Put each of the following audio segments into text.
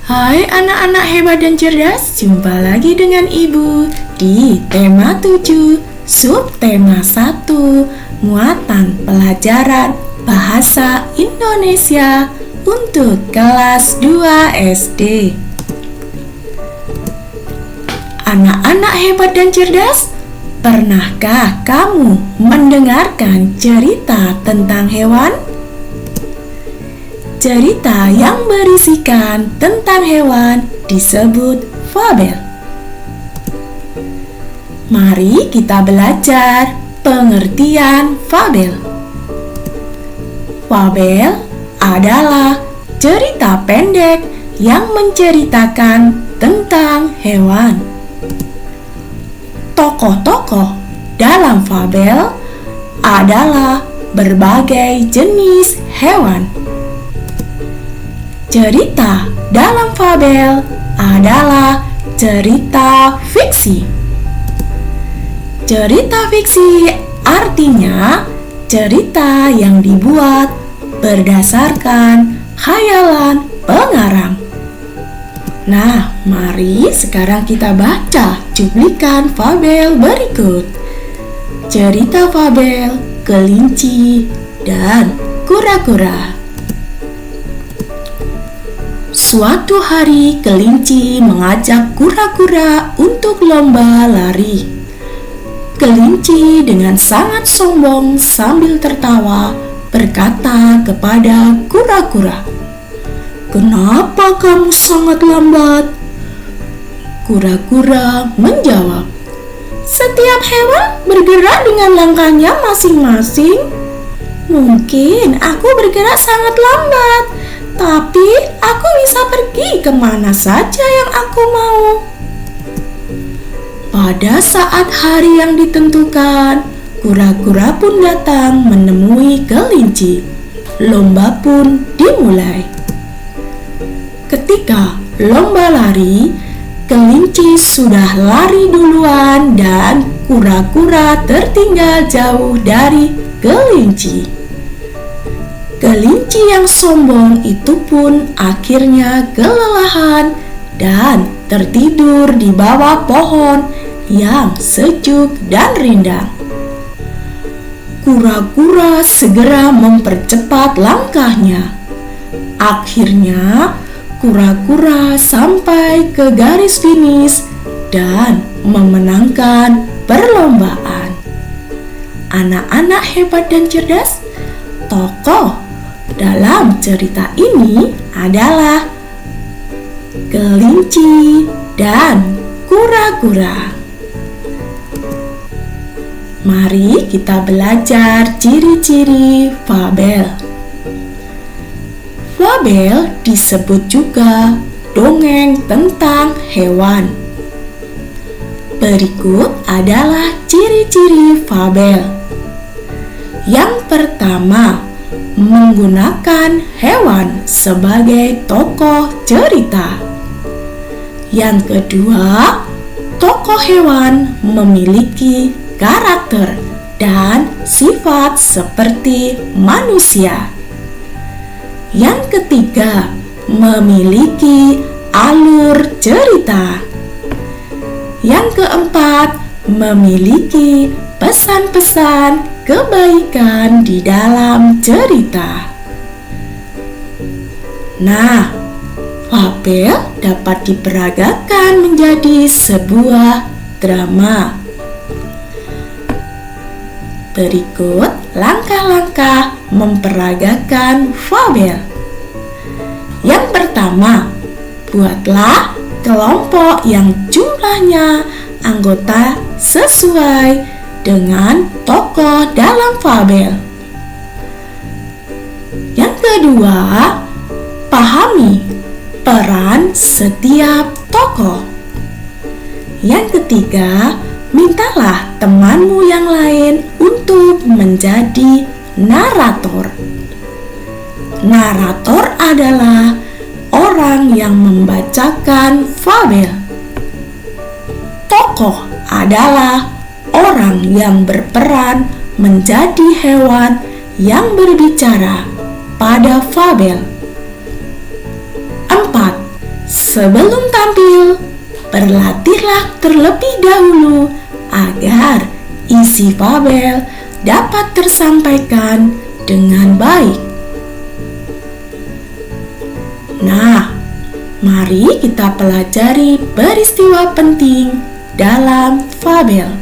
Hai anak-anak hebat dan cerdas, jumpa lagi dengan Ibu di tema 7, subtema 1, muatan pelajaran Bahasa Indonesia untuk kelas 2 SD. Anak-anak hebat dan cerdas, pernahkah kamu mendengarkan cerita tentang hewan? Cerita yang berisikan tentang hewan disebut fabel. Mari kita belajar pengertian fabel. Fabel adalah cerita pendek yang menceritakan tentang hewan. Tokoh-tokoh dalam fabel adalah berbagai jenis hewan. Cerita dalam fabel adalah cerita fiksi. Cerita fiksi artinya cerita yang dibuat berdasarkan khayalan pengarang. Nah, mari sekarang kita baca cuplikan fabel berikut. Cerita fabel Kelinci dan Kura-kura. Suatu hari, kelinci mengajak kura-kura untuk lomba lari. Kelinci dengan sangat sombong sambil tertawa berkata kepada kura-kura, "Kenapa kamu sangat lambat?" Kura-kura menjawab, "Setiap hewan bergerak dengan langkahnya masing-masing. Mungkin aku bergerak sangat lambat, tapi aku bisa pergi kemana saja yang aku mau." Pada saat hari yang ditentukan, kura-kura pun datang menemui kelinci. Lomba pun dimulai. Ketika lomba lari, kelinci sudah lari duluan dan kura-kura tertinggal jauh dari kelinci. Kelinci yang sombong itu pun akhirnya kelelahan dan tertidur di bawah pohon yang sejuk dan rindang. Kura-kura segera mempercepat langkahnya. Akhirnya, kura-kura sampai ke garis finish dan memenangkan perlombaan. Anak-anak hebat dan cerdas, tokoh dalam cerita ini adalah kelinci dan kura-kura. Mari kita belajar ciri-ciri fabel. Fabel disebut juga dongeng tentang hewan. Berikut adalah ciri-ciri fabel. Yang pertama, menggunakan hewan sebagai tokoh cerita. Yang kedua, tokoh hewan memiliki karakter dan sifat seperti manusia. Yang ketiga, memiliki alur cerita. Yang keempat, memiliki pesan-pesan kebaikan di dalam cerita. Nah, fabel dapat diperagakan menjadi sebuah drama. Berikut langkah-langkah memperagakan fabel. Yang pertama, buatlah kelompok yang jumlahnya anggota sesuai dengan tokoh dalam fabel. Yang kedua, pahami peran setiap tokoh. Yang ketiga, mintalah temanmu yang lain untuk menjadi narator. Narator adalah orang yang membacakan fabel. Tokoh adalah orang yang berperan menjadi hewan yang berbicara pada fabel. 4. Sebelum tampil, berlatihlah terlebih dahulu agar isi fabel dapat tersampaikan dengan baik. Nah, mari kita pelajari peristiwa penting dalam fabel.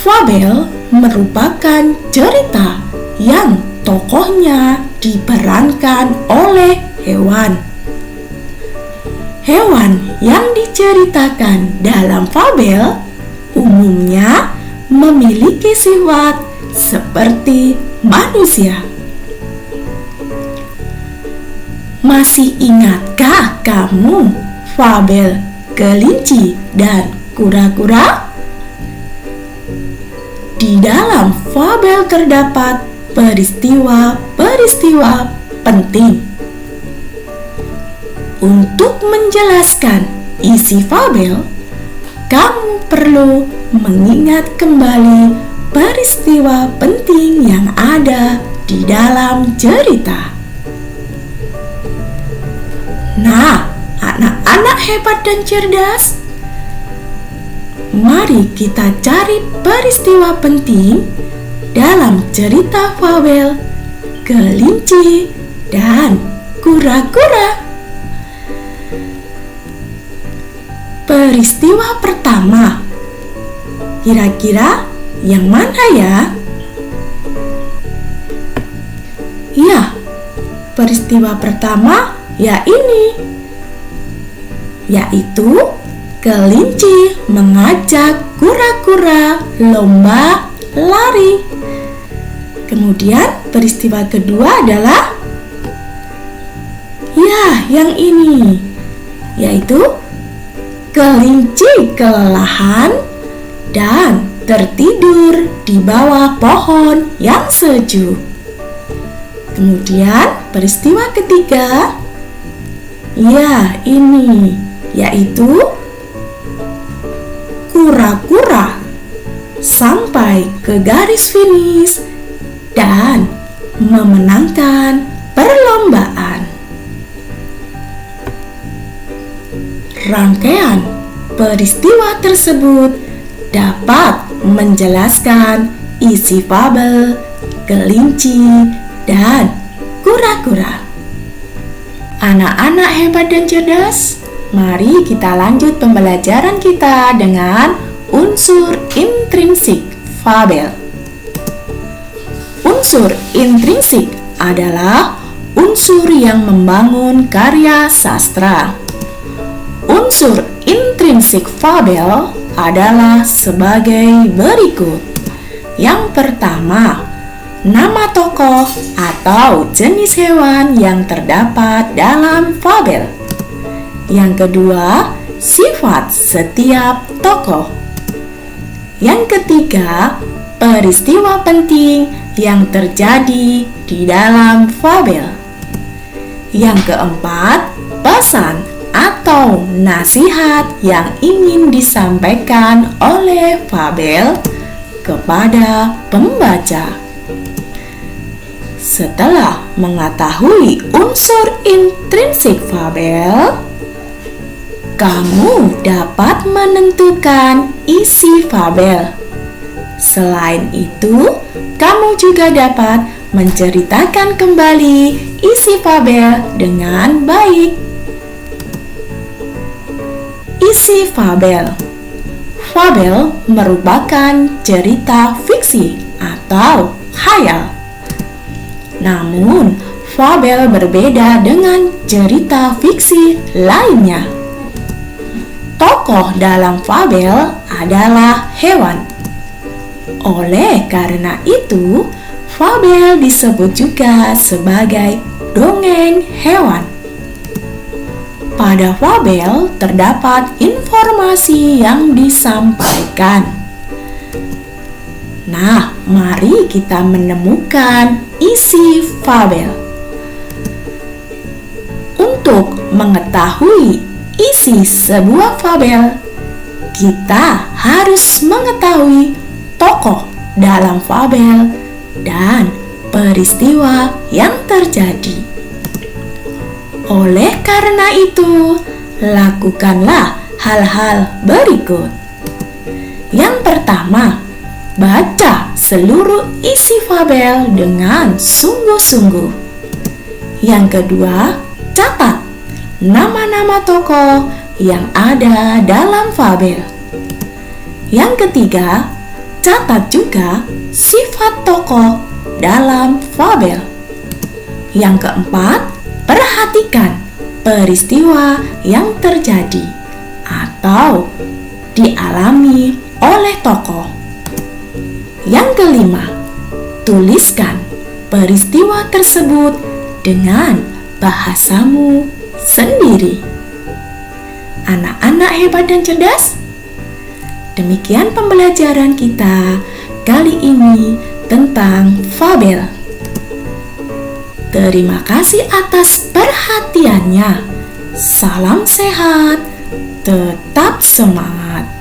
Fabel merupakan cerita yang tokohnya diperankan oleh hewan. Hewan yang diceritakan dalam fabel umumnya memiliki sifat seperti manusia. Masih ingatkah kamu fabel kelinci dan kura-kura? Di dalam fabel terdapat peristiwa-peristiwa penting. Untuk menjelaskan isi fabel, kamu perlu mengingat kembali peristiwa penting yang ada di dalam cerita. Nah, anak-anak hebat dan cerdas, mari kita cari peristiwa penting dalam cerita fabel kelinci dan kura-kura. Peristiwa pertama, kira-kira yang mana ya? Ya, peristiwa pertama ya ini, yaitu kelinci mengajak kura-kura lomba lari. Kemudian peristiwa kedua adalah ya yang ini, yaitu kelinci kelelahan dan tertidur di bawah pohon yang sejuk. Kemudian peristiwa ketiga, ya ini, yaitu kura-kura sampai ke garis finish dan memenangkan perlombaan. Rangkaian peristiwa tersebut dapat menjelaskan isi fabel kelinci dan kura-kura. Anak-anak hebat dan cerdas, mari kita lanjut pembelajaran kita dengan unsur intrinsik fabel. Unsur intrinsik adalah unsur yang membangun karya sastra. Unsur intrinsik fabel adalah sebagai berikut. Yang pertama, nama tokoh atau jenis hewan yang terdapat dalam fabel. Yang kedua, sifat setiap tokoh. Yang ketiga, peristiwa penting yang terjadi di dalam fabel. Yang keempat, pesan atau nasihat yang ingin disampaikan oleh fabel kepada pembaca. Setelah mengetahui unsur intrinsik fabel, kamu dapat menentukan isi fabel. Selain itu, kamu juga dapat menceritakan kembali isi fabel dengan baik. Isi fabel. Fabel merupakan cerita fiksi atau khayal. Namun, fabel berbeda dengan cerita fiksi lainnya. Tokoh dalam fabel adalah hewan. Oleh karena itu, fabel disebut juga sebagai dongeng hewan. Pada fabel terdapat informasi yang disampaikan. Nah, mari kita menemukan isi fabel. Untuk mengetahui isi sebuah fabel, kita harus mengetahui tokoh dalam fabel dan peristiwa yang terjadi. Oleh karena itu, lakukanlah hal-hal berikut. Yang pertama, baca seluruh isi fabel dengan sungguh-sungguh. Yang kedua, catat nama-nama tokoh yang ada dalam fabel. Yang ketiga, catat juga sifat tokoh dalam fabel. Yang keempat, perhatikan peristiwa yang terjadi atau dialami oleh tokoh. Yang kelima, tuliskan peristiwa tersebut dengan bahasamu sendiri. Anak-anak hebat dan cerdas, demikian pembelajaran kita kali ini tentang fabel. Terima kasih atas perhatiannya. Salam sehat, tetap semangat.